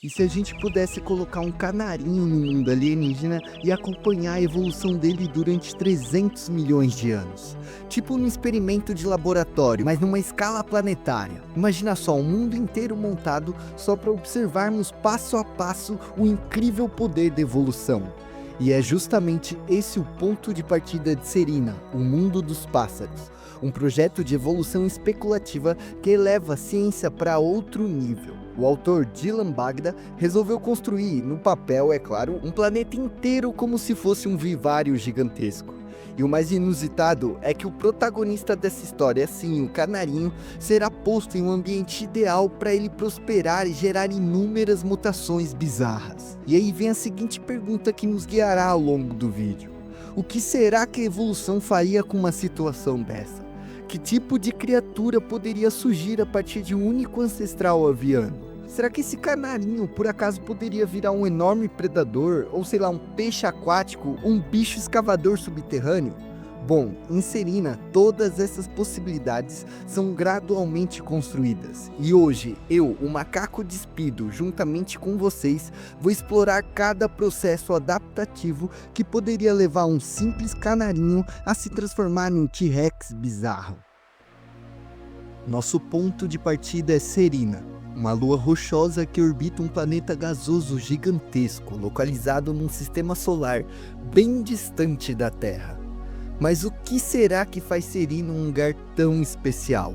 E se a gente pudesse colocar um canarinho no mundo alienígena e acompanhar a evolução dele durante 300 milhões de anos? Tipo num experimento de laboratório, mas numa escala planetária. Imagina só, um mundo inteiro montado só para observarmos passo a passo o incrível poder da evolução. E é justamente esse o ponto de partida de Serena, o mundo dos pássaros. Um projeto de evolução especulativa que eleva a ciência para outro nível. O autor Dylan Bagda resolveu construir, no papel é claro, um planeta inteiro como se fosse um vivário gigantesco. E o mais inusitado é que o protagonista dessa história, sim, o canarinho, será posto em um ambiente ideal para ele prosperar e gerar inúmeras mutações bizarras. E aí vem a seguinte pergunta que nos guiará ao longo do vídeo. O que será que a evolução faria com uma situação dessa? Que tipo de criatura poderia surgir a partir de um único ancestral aviano? Será que esse canarinho por acaso poderia virar um enorme predador, ou sei lá, um peixe aquático, um bicho escavador subterrâneo? Bom, em Serena, todas essas possibilidades são gradualmente construídas. E hoje, eu, o macaco despido, juntamente com vocês, vou explorar cada processo adaptativo que poderia levar um simples canarinho a se transformar em um T-Rex bizarro. Nosso ponto de partida é Serena, uma lua rochosa que orbita um planeta gasoso gigantesco, localizado num sistema solar bem distante da Terra. Mas o que será que faz Serena um lugar tão especial?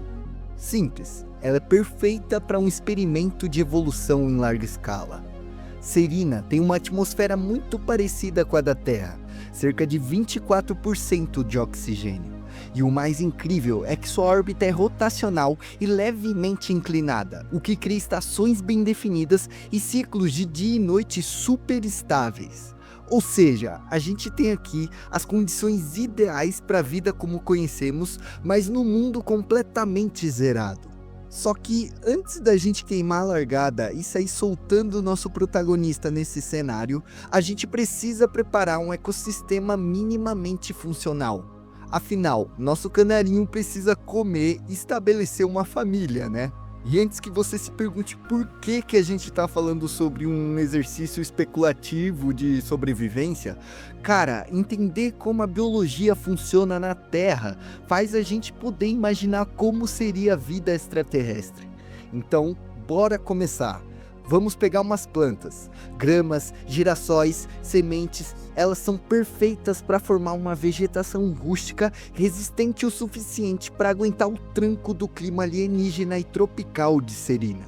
Simples, ela é perfeita para um experimento de evolução em larga escala. Serena tem uma atmosfera muito parecida com a da Terra, cerca de 24% de oxigênio. E o mais incrível é que sua órbita é rotacional e levemente inclinada, o que cria estações bem definidas e ciclos de dia e noite super estáveis. Ou seja, a gente tem aqui as condições ideais para a vida como conhecemos, mas no mundo completamente zerado. Só que antes da gente queimar a largada e sair soltando o nosso protagonista nesse cenário, a gente precisa preparar um ecossistema minimamente funcional. Afinal, nosso canarinho precisa comer e estabelecer uma família, né? E antes que você se pergunte por que a gente está falando sobre um exercício especulativo de sobrevivência, cara, entender como a biologia funciona na Terra faz a gente poder imaginar como seria a vida extraterrestre. Então, bora começar. Vamos pegar umas plantas, gramas, girassóis, sementes, elas são perfeitas para formar uma vegetação rústica resistente o suficiente para aguentar o tranco do clima alienígena e tropical de Serena.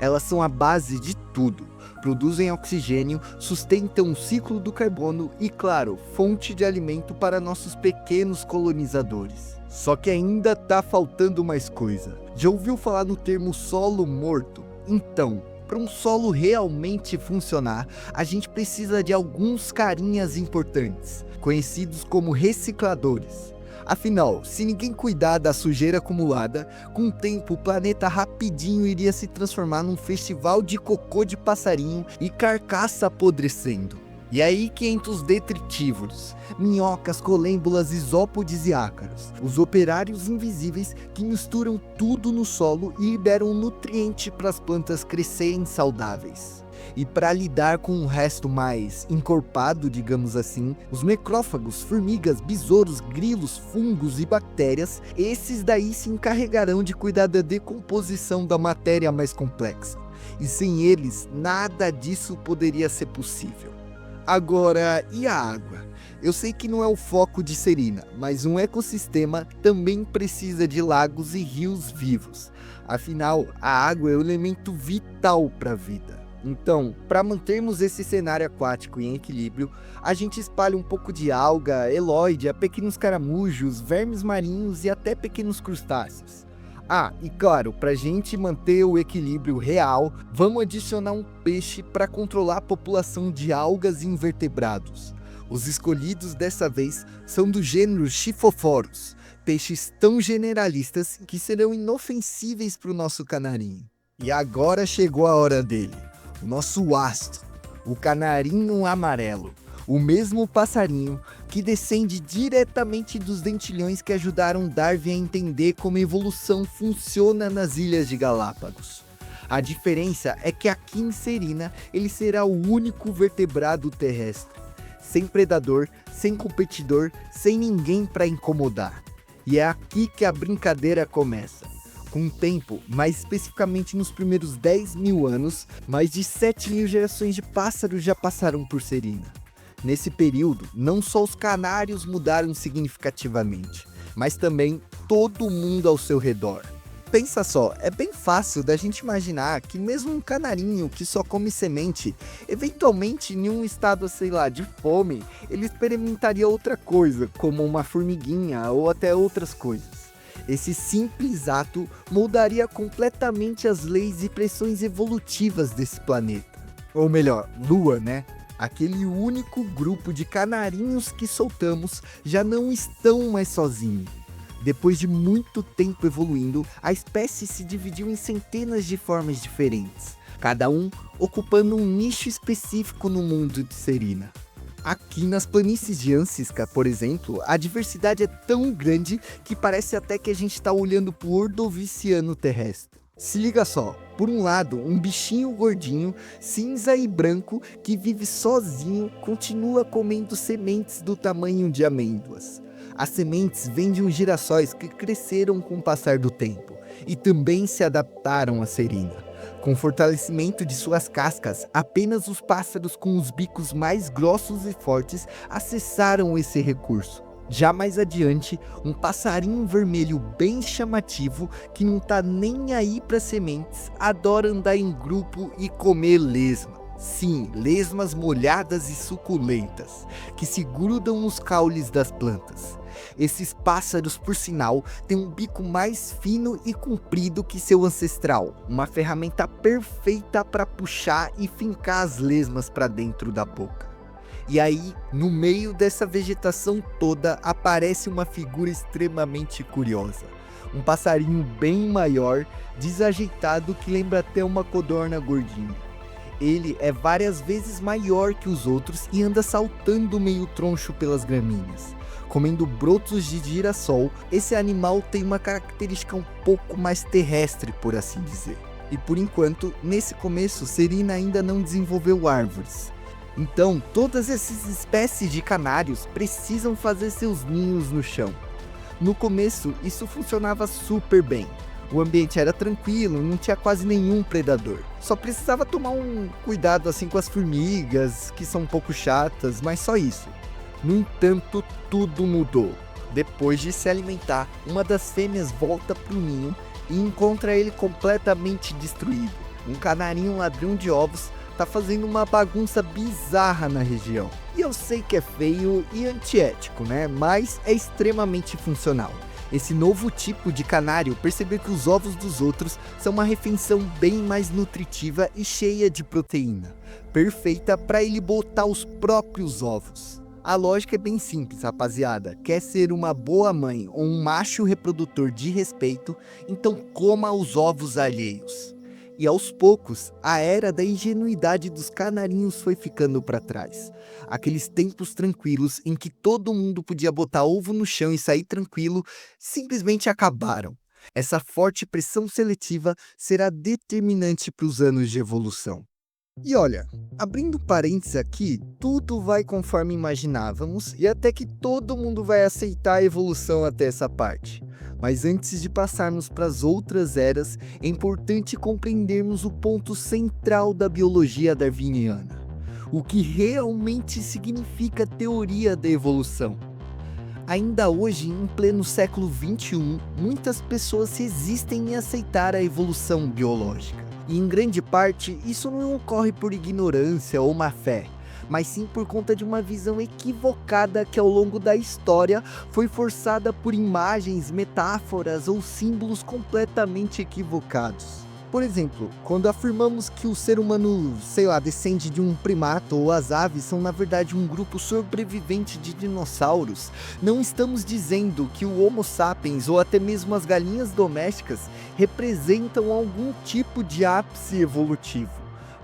Elas são a base de tudo, produzem oxigênio, sustentam o ciclo do carbono e, claro, fonte de alimento para nossos pequenos colonizadores. Só que ainda tá faltando mais coisa. Já ouviu falar no termo solo morto? Então, para um solo realmente funcionar, a gente precisa de alguns carinhas importantes, conhecidos como recicladores. Afinal, se ninguém cuidar da sujeira acumulada, com o tempo o planeta rapidinho iria se transformar num festival de cocô de passarinho e carcaça apodrecendo. E aí que entram os detritívoros, minhocas, colêmbulas, isópodes e ácaros, os operários invisíveis que misturam tudo no solo e liberam nutriente para as plantas crescerem saudáveis. E para lidar com o resto mais encorpado, digamos assim, os necrófagos, formigas, besouros, grilos, fungos e bactérias, esses daí se encarregarão de cuidar da decomposição da matéria mais complexa. E sem eles, nada disso poderia ser possível. Agora, e a água? Eu sei que não é o foco de Serena, mas um ecossistema também precisa de lagos e rios vivos. Afinal, a água é o elemento vital para a vida. Então, para mantermos esse cenário aquático em equilíbrio, a gente espalha um pouco de alga, elóide, pequenos caramujos, vermes marinhos e até pequenos crustáceos. Ah, e claro, para a gente manter o equilíbrio real, vamos adicionar um peixe para controlar a população de algas e invertebrados. Os escolhidos dessa vez são do gênero Scyphophorus, peixes tão generalistas que serão inofensíveis para o nosso canarinho. E agora chegou a hora dele, o nosso astro, o canarinho amarelo. O mesmo passarinho que descende diretamente dos dentilhões que ajudaram Darwin a entender como a evolução funciona nas Ilhas de Galápagos. A diferença é que aqui em Serina ele será o único vertebrado terrestre, sem predador, sem competidor, sem ninguém para incomodar. E é aqui que a brincadeira começa. Com o tempo, mais especificamente nos primeiros 10 mil anos, mais de 7 mil gerações de pássaros já passaram por Serina. Nesse período, não só os canários mudaram significativamente, mas também todo mundo ao seu redor. Pensa só, é bem fácil da gente imaginar que mesmo um canarinho que só come semente, eventualmente em um estado, sei lá, de fome, ele experimentaria outra coisa, como uma formiguinha ou até outras coisas. Esse simples ato moldaria completamente as leis e pressões evolutivas desse planeta. Ou melhor, Lua, né? Aquele único grupo de canarinhos que soltamos já não estão mais sozinhos. Depois de muito tempo evoluindo, a espécie se dividiu em centenas de formas diferentes, cada um ocupando um nicho específico no mundo de Serina. Aqui nas planícies de Ansisca, por exemplo, a diversidade é tão grande que parece até que a gente está olhando para o Ordoviciano terrestre. Se liga só, por um lado, um bichinho gordinho, cinza e branco, que vive sozinho, continua comendo sementes do tamanho de amêndoas. As sementes vêm de uns girassóis que cresceram com o passar do tempo e também se adaptaram à Serina. Com o fortalecimento de suas cascas, apenas os pássaros com os bicos mais grossos e fortes acessaram esse recurso. Já mais adiante, um passarinho vermelho bem chamativo, que não tá nem aí para sementes, adora andar em grupo e comer lesma. Sim, lesmas molhadas e suculentas, que se grudam nos caules das plantas. Esses pássaros, por sinal, têm um bico mais fino e comprido que seu ancestral, uma ferramenta perfeita para puxar e fincar as lesmas para dentro da boca. E aí, no meio dessa vegetação toda, aparece uma figura extremamente curiosa. Um passarinho bem maior, desajeitado, que lembra até uma codorna gordinha. Ele é várias vezes maior que os outros e anda saltando meio troncho pelas gramíneas. Comendo brotos de girassol, esse animal tem uma característica um pouco mais terrestre, por assim dizer. E por enquanto, nesse começo, Serina ainda não desenvolveu árvores. Então, todas essas espécies de canários precisam fazer seus ninhos no chão. No começo, isso funcionava super bem. O ambiente era tranquilo, não tinha quase nenhum predador. Só precisava tomar um cuidado assim com as formigas, que são um pouco chatas, mas só isso. No entanto, tudo mudou. Depois de se alimentar, uma das fêmeas volta para o ninho e encontra ele completamente destruído. Um canarinho ladrão de ovos tá fazendo uma bagunça bizarra na região. E eu sei que é feio e antiético, né? Mas é extremamente funcional. Esse novo tipo de canário percebeu que os ovos dos outros são uma refeição bem mais nutritiva e cheia de proteína, perfeita para ele botar os próprios ovos. A lógica é bem simples, rapaziada. Quer ser uma boa mãe ou um macho reprodutor de respeito, então coma os ovos alheios. E aos poucos, a era da ingenuidade dos canarinhos foi ficando para trás. Aqueles tempos tranquilos em que todo mundo podia botar ovo no chão e sair tranquilo, simplesmente acabaram. Essa forte pressão seletiva será determinante para os anos de evolução. E olha, abrindo parênteses aqui, tudo vai conforme imaginávamos e até que todo mundo vai aceitar a evolução até essa parte. Mas antes de passarmos para as outras eras, é importante compreendermos o ponto central da biologia darwiniana. O que realmente significa a teoria da evolução. Ainda hoje, em pleno século XXI, muitas pessoas resistem em aceitar a evolução biológica. E em grande parte, isso não ocorre por ignorância ou má fé, mas sim por conta de uma visão equivocada que ao longo da história foi forçada por imagens, metáforas ou símbolos completamente equivocados. Por exemplo, quando afirmamos que o ser humano, descende de um primato ou as aves são na verdade um grupo sobrevivente de dinossauros, não estamos dizendo que o Homo sapiens ou até mesmo as galinhas domésticas representam algum tipo de ápice evolutivo.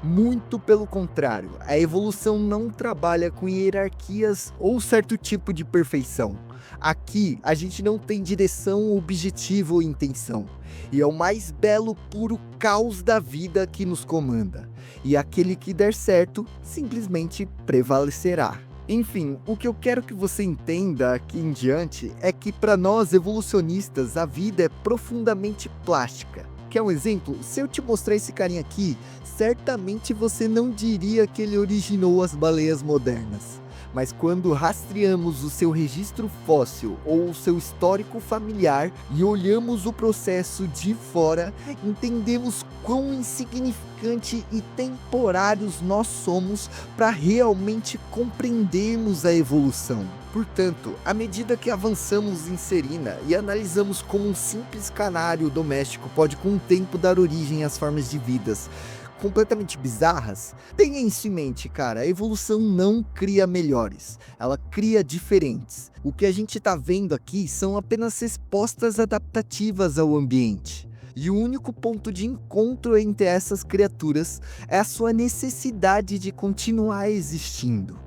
Muito pelo contrário, a evolução não trabalha com hierarquias ou certo tipo de perfeição. Aqui a gente não tem direção, objetivo ou intenção. E é o mais belo puro caos da vida que nos comanda. E aquele que der certo simplesmente prevalecerá. Enfim, o que eu quero que você entenda aqui em diante é que para nós evolucionistas a vida é profundamente plástica. Quer um exemplo? Se eu te mostrar esse carinha aqui, certamente você não diria que ele originou as baleias modernas. Mas quando rastreamos o seu registro fóssil ou o seu histórico familiar e olhamos o processo de fora, entendemos quão insignificante e temporários nós somos para realmente compreendermos a evolução. Portanto, à medida que avançamos em Serina e analisamos como um simples canário doméstico pode com o tempo dar origem às formas de vidas completamente bizarras, tenha isso em mente, cara, a evolução não cria melhores, ela cria diferentes. O que a gente tá vendo aqui são apenas respostas adaptativas ao ambiente. E o único ponto de encontro entre essas criaturas é a sua necessidade de continuar existindo.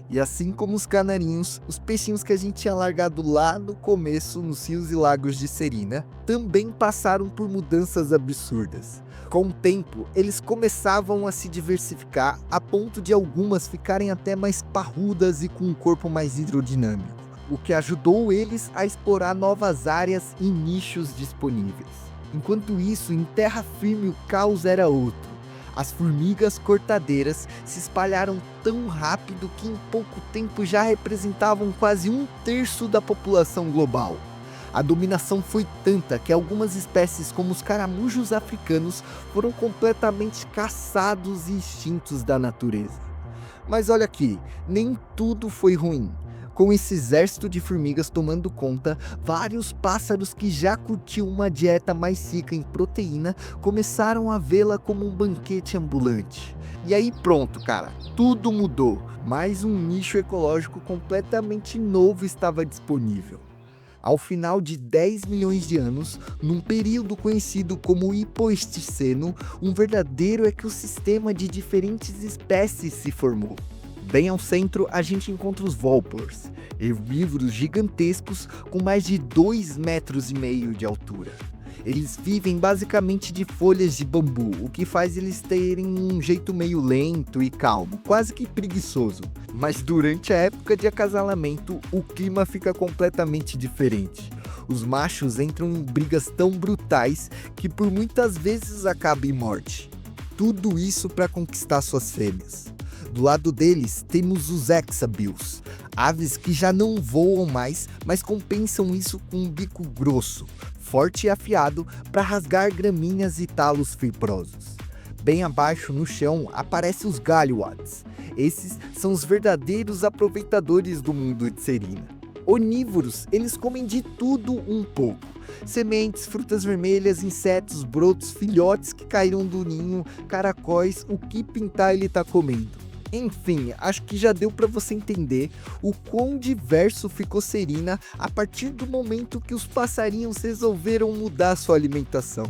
E assim como os canarinhos, os peixinhos que a gente tinha largado lá no começo nos rios e lagos de Serina, também passaram por mudanças absurdas. Com o tempo, eles começavam a se diversificar a ponto de algumas ficarem até mais parrudas e com um corpo mais hidrodinâmico, o que ajudou eles a explorar novas áreas e nichos disponíveis. Enquanto isso, em terra firme o caos era outro. As formigas cortadeiras se espalharam tão rápido que em pouco tempo já representavam quase 1/3 da população global. A dominação foi tanta que algumas espécies, como os caramujos africanos, foram completamente caçados e extintos da natureza. Mas olha aqui, nem tudo foi ruim. Com esse exército de formigas tomando conta, vários pássaros que já curtiam uma dieta mais rica em proteína começaram a vê-la como um banquete ambulante. E aí pronto, cara, tudo mudou. Mais um nicho ecológico completamente novo estava disponível. Ao final de 10 milhões de anos, num período conhecido como Hipoesticeno, um verdadeiro ecossistema de diferentes espécies se formou. Bem ao centro, a gente encontra os Volpors, herbívoros gigantescos com mais de 2,5 metros de altura. Eles vivem basicamente de folhas de bambu, o que faz eles terem um jeito meio lento e calmo, quase que preguiçoso. Mas durante a época de acasalamento, o clima fica completamente diferente. Os machos entram em brigas tão brutais que por muitas vezes acabam em morte. Tudo isso para conquistar suas fêmeas. Do lado deles temos os Hexabius, aves que já não voam mais, mas compensam isso com um bico grosso, forte e afiado para rasgar gramíneas e talos fibrosos. Bem abaixo no chão aparecem os Galliwads. Esses são os verdadeiros aproveitadores do mundo de Serina. Onívoros, eles comem de tudo um pouco. Sementes, frutas vermelhas, insetos, brotos, filhotes que caíram do ninho, caracóis, o que pintar ele tá comendo. Enfim, acho que já deu para você entender o quão diverso ficou Serina a partir do momento que os passarinhos resolveram mudar sua alimentação.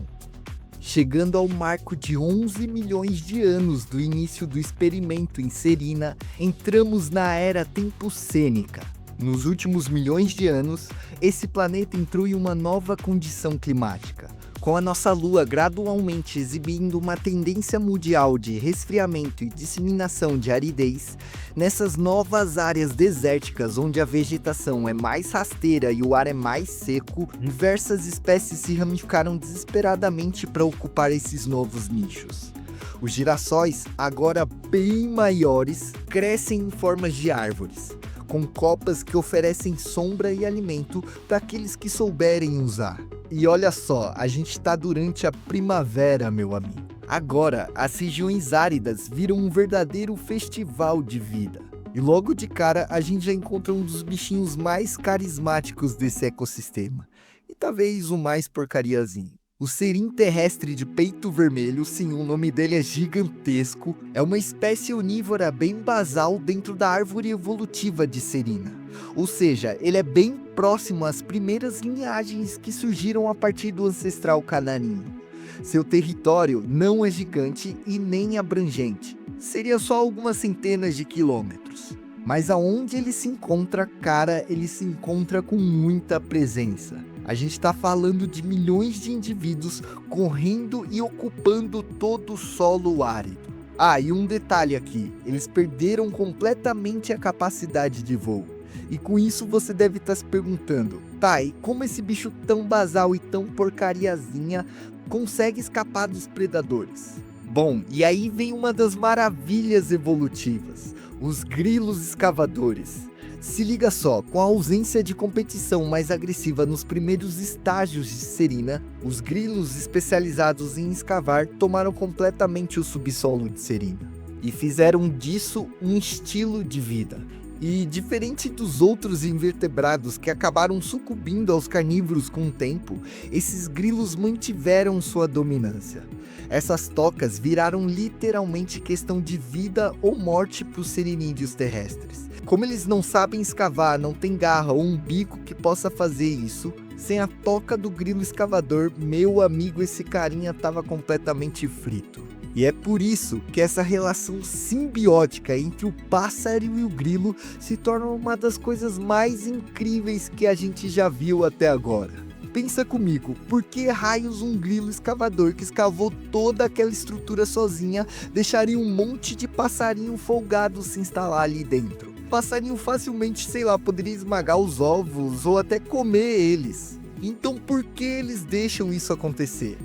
Chegando ao marco de 11 milhões de anos do início do experimento em Serina, entramos na era Tempocênica. Nos últimos milhões de anos, esse planeta entrou em uma nova condição climática. Com a nossa Lua gradualmente exibindo uma tendência mundial de resfriamento e disseminação de aridez, nessas novas áreas desérticas onde a vegetação é mais rasteira e o ar é mais seco, diversas espécies se ramificaram desesperadamente para ocupar esses novos nichos. Os girassóis, agora bem maiores, crescem em formas de árvores, com copas que oferecem sombra e alimento para aqueles que souberem usar. E olha só, a gente está durante a primavera, meu amigo. Agora, as regiões áridas viram um verdadeiro festival de vida. E logo de cara, a gente já encontra um dos bichinhos mais carismáticos desse ecossistema. E talvez o mais porcariazinho. O serim terrestre de peito vermelho, sim, o nome dele é gigantesco, é uma espécie onívora bem basal dentro da árvore evolutiva de Serina. Ou seja, ele é bem próximo às primeiras linhagens que surgiram a partir do ancestral canarinho. Seu território não é gigante e nem abrangente. Seria só algumas centenas de quilômetros. Mas aonde ele se encontra, cara, ele se encontra com muita presença. A gente está falando de milhões de indivíduos correndo e ocupando todo o solo árido. Ah, e um detalhe aqui, eles perderam completamente a capacidade de voo. E com isso você deve estar se perguntando, tá, e como esse bicho tão basal e tão porcariazinha consegue escapar dos predadores? Bom, e aí vem uma das maravilhas evolutivas, os grilos escavadores. Se liga só, com a ausência de competição mais agressiva nos primeiros estágios de Serina, os grilos especializados em escavar tomaram completamente o subsolo de Serina e fizeram disso um estilo de vida. E diferente dos outros invertebrados que acabaram sucumbindo aos carnívoros com o tempo, esses grilos mantiveram sua dominância. Essas tocas viraram literalmente questão de vida ou morte para os serinídeos terrestres. Como eles não sabem escavar, não tem garra ou um bico que possa fazer isso, sem a toca do grilo escavador, meu amigo, esse carinha estava completamente frito. E é por isso que essa relação simbiótica entre o pássaro e o grilo se torna uma das coisas mais incríveis que a gente já viu até agora. Pensa comigo, por que raios um grilo escavador que escavou toda aquela estrutura sozinha deixaria um monte de passarinho folgado se instalar ali dentro? Passarinho facilmente, sei lá, poderia esmagar os ovos ou até comer eles. Então por que eles deixam isso acontecer?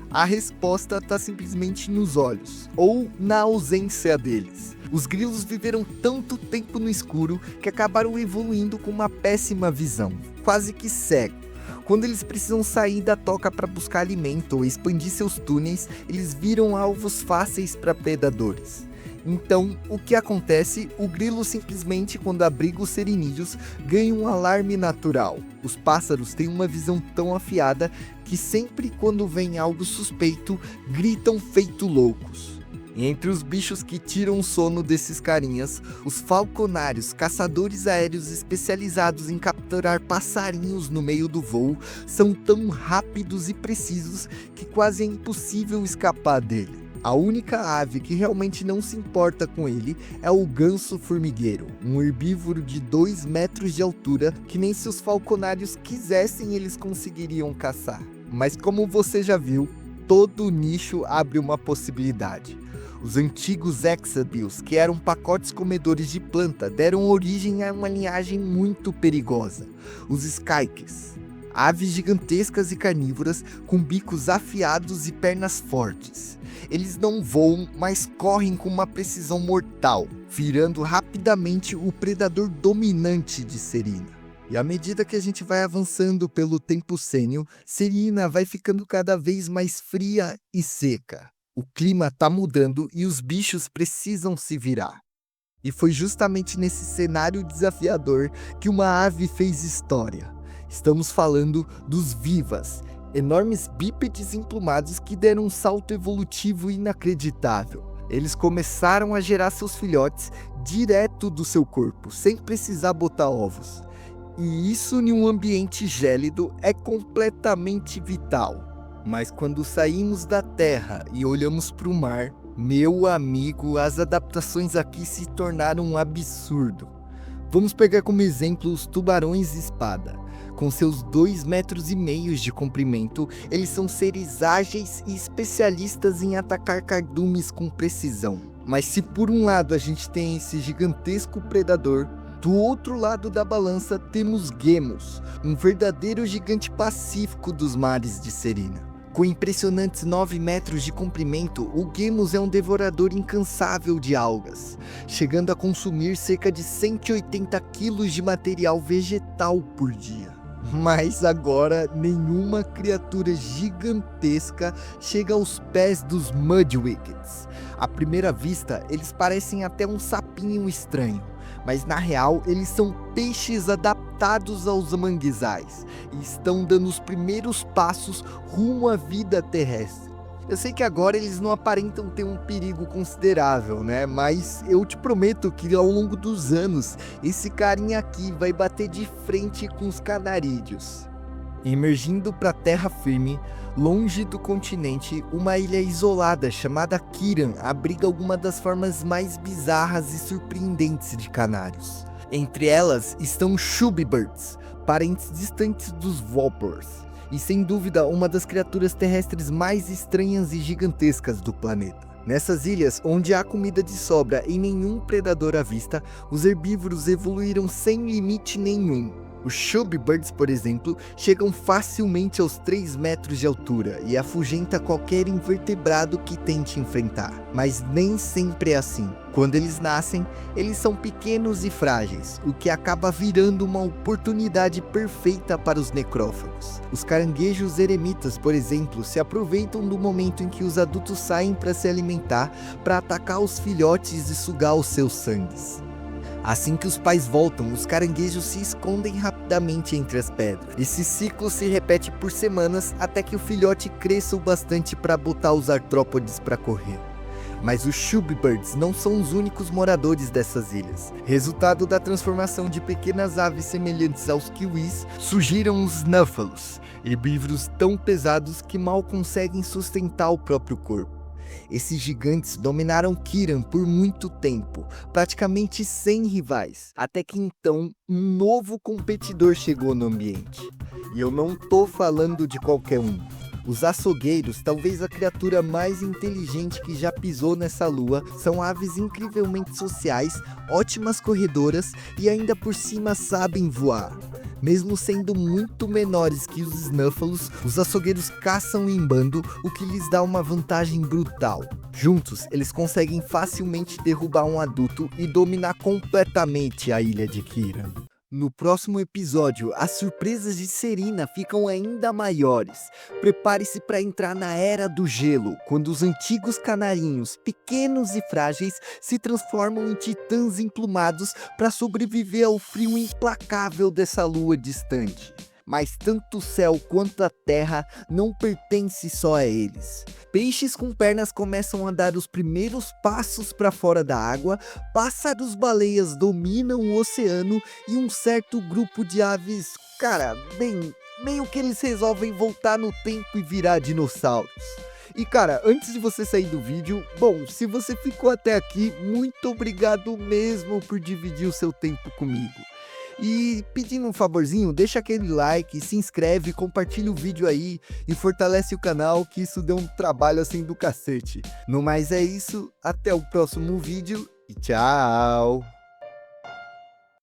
A resposta está simplesmente nos olhos, ou na ausência deles. Os grilos viveram tanto tempo no escuro que acabaram evoluindo com uma péssima visão, quase que cego. Quando eles precisam sair da toca para buscar alimento ou expandir seus túneis, eles viram alvos fáceis para predadores. Então, o que acontece? O grilo simplesmente, quando abriga os serinídeos, ganha um alarme natural. Os pássaros têm uma visão tão afiada que sempre quando vem algo suspeito, gritam feito loucos. E entre os bichos que tiram o sono desses carinhas, os falconários, caçadores aéreos especializados em capturar passarinhos no meio do voo, são tão rápidos e precisos que quase é impossível escapar dele. A única ave que realmente não se importa com ele é o ganso formigueiro, um herbívoro de 2 metros de altura que nem se os falconários quisessem eles conseguiriam caçar. Mas como você já viu, todo nicho abre uma possibilidade. Os antigos Exabios, que eram pacotes comedores de planta, deram origem a uma linhagem muito perigosa, os Skyques. Aves gigantescas e carnívoras com bicos afiados e pernas fortes. Eles não voam, mas correm com uma precisão mortal, virando rapidamente o predador dominante de Serina. E à medida que a gente vai avançando pelo tempo sênio, Serina vai ficando cada vez mais fria e seca. O clima tá mudando e os bichos precisam se virar. E foi justamente nesse cenário desafiador que uma ave fez história. Estamos falando dos vivas, enormes bípedes emplumados que deram um salto evolutivo inacreditável. Eles começaram a gerar seus filhotes direto do seu corpo, sem precisar botar ovos. E isso em um ambiente gélido é completamente vital. Mas quando saímos da terra e olhamos para o mar, meu amigo, as adaptações aqui se tornaram um absurdo. Vamos pegar como exemplo os tubarões-espada. Com seus 2,5 metros de comprimento, eles são seres ágeis e especialistas em atacar cardumes com precisão. Mas se por um lado a gente tem esse gigantesco predador, do outro lado da balança temos Gemos, um verdadeiro gigante pacífico dos mares de Serina. Com impressionantes 9 metros de comprimento, o Gemos é um devorador incansável de algas, chegando a consumir cerca de 180 quilos de material vegetal por dia. Mas agora, nenhuma criatura gigantesca chega aos pés dos Mudwickets. À primeira vista, eles parecem até um sapinho estranho, mas na real eles são peixes adaptados aos manguezais e estão dando os primeiros passos rumo à vida terrestre. Eu sei que agora eles não aparentam ter um perigo considerável, né? Mas eu te prometo que ao longo dos anos, esse carinha aqui vai bater de frente com os canarídeos. Emergindo para a terra firme, longe do continente, uma ilha isolada chamada Kiran abriga algumas das formas mais bizarras e surpreendentes de canários. Entre elas estão os shorebirds, parentes distantes dos Vopors, e sem dúvida uma das criaturas terrestres mais estranhas e gigantescas do planeta. Nessas ilhas, onde há comida de sobra e nenhum predador à vista, os herbívoros evoluíram sem limite nenhum. Os shorebirds, por exemplo, chegam facilmente aos 3 metros de altura e afugenta qualquer invertebrado que tente enfrentar. Mas nem sempre é assim. Quando eles nascem, eles são pequenos e frágeis, o que acaba virando uma oportunidade perfeita para os necrófagos. Os caranguejos eremitas, por exemplo, se aproveitam do momento em que os adultos saem para se alimentar para atacar os filhotes e sugar os seus sangues. Assim que os pais voltam, os caranguejos se escondem rapidamente entre as pedras. Esse ciclo se repete por semanas até que o filhote cresça o bastante para botar os artrópodes para correr. Mas os shorebirds não são os únicos moradores dessas ilhas. Resultado da transformação de pequenas aves semelhantes aos kiwis, surgiram os snuffles, herbívoros tão pesados que mal conseguem sustentar o próprio corpo. Esses gigantes dominaram Kiran por muito tempo, praticamente sem rivais, até que então um novo competidor chegou no ambiente. E eu não tô falando de qualquer um. Os açougueiros, talvez a criatura mais inteligente que já pisou nessa lua, são aves incrivelmente sociais, ótimas corredoras e ainda por cima sabem voar. Mesmo sendo muito menores que os snúfalos, os açougueiros caçam em bando, o que lhes dá uma vantagem brutal. Juntos, eles conseguem facilmente derrubar um adulto e dominar completamente a ilha de Kiran. No próximo episódio, as surpresas de Serena ficam ainda maiores. Prepare-se para entrar na Era do Gelo, quando os antigos canarinhos, pequenos e frágeis, se transformam em titãs emplumados para sobreviver ao frio implacável dessa lua distante. Mas tanto o céu quanto a terra não pertencem só a eles. Peixes com pernas começam a dar os primeiros passos para fora da água, pássaros-baleias dominam o oceano e um certo grupo de aves, meio que eles resolvem voltar no tempo e virar dinossauros. E cara, antes de você sair do vídeo, se você ficou até aqui, muito obrigado mesmo por dividir o seu tempo comigo. E pedindo um favorzinho, deixa aquele like, se inscreve, compartilha o vídeo aí e fortalece o canal, que isso deu um trabalho assim do cacete. No mais é isso, até o próximo vídeo e tchau!